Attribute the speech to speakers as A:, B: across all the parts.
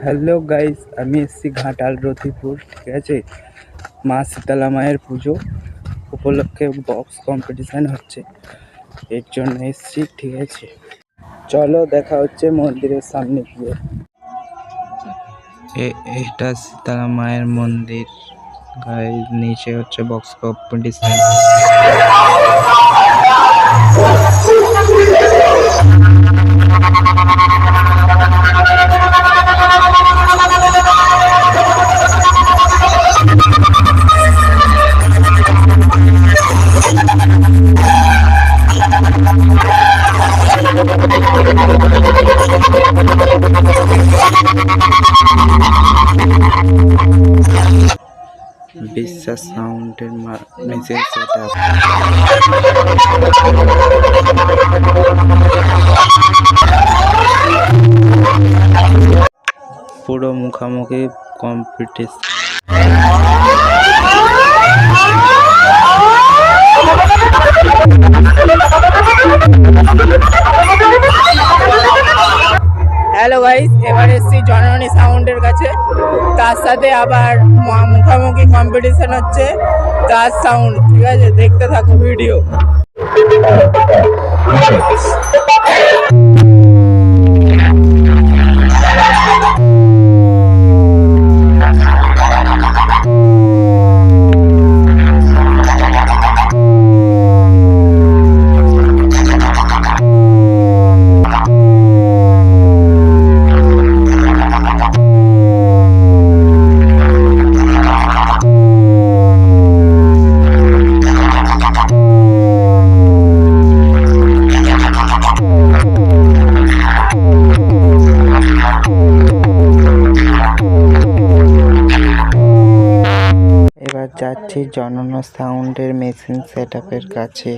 A: Hello guys, আমি এসেছি ঘাটাল রতিপুর। ঠিক আছে, মা শীতলা মায়ের পুজো উপলক্ষে বক্স কম্পিটিশান হচ্ছে, এর জন্য এসেছি। ঠিক আছে, চলো দেখা হচ্ছে মন্দিরের সামনে গিয়ে। এটা শীতলা মায়ের মন্দির গাইস, নিচে হচ্ছে বক্স কম্পিটিশান। বিশ্বাস সাউন্ডের মেশিন সেটআপ। পুরো মুখামুখি কম্পিটিশন। হ্যালো গাইস, এবার এসেছি জননী সাউন্ডের কাছে। তার সাথে আবার মুখামুখি কম্পিটিশন হচ্ছে তার সাউন্ড। ঠিক আছে, দেখতে থাকো ভিডিও। এবার যাচ্ছি জননী সাউন্ডের মেশিন সেটআপের কাছে।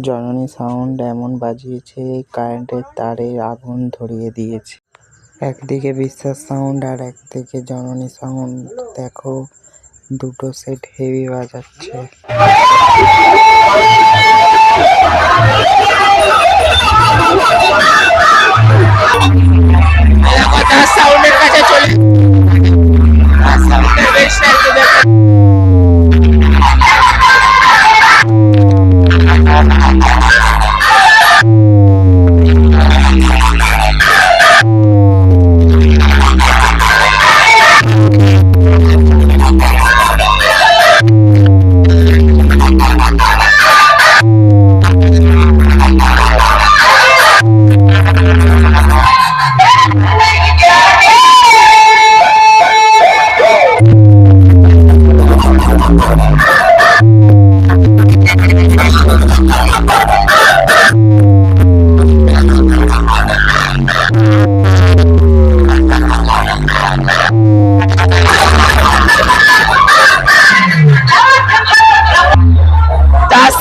A: জননী সাউন্ড এমন বাজিয়েছে কারেন্টের তারে আগুন ধরিয়ে দিয়েছে। একদিকে বিশ্বাস সাউন্ড আর একদিকে জননী সাউন্ড। দেখো, দুটো সেট হেভি বাজাচ্ছে। সাউন্ডের কাছে চলে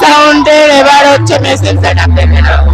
A: সাউন্ডের। এবার হচ্ছে মেশিন সেটআপ দেখে নাও।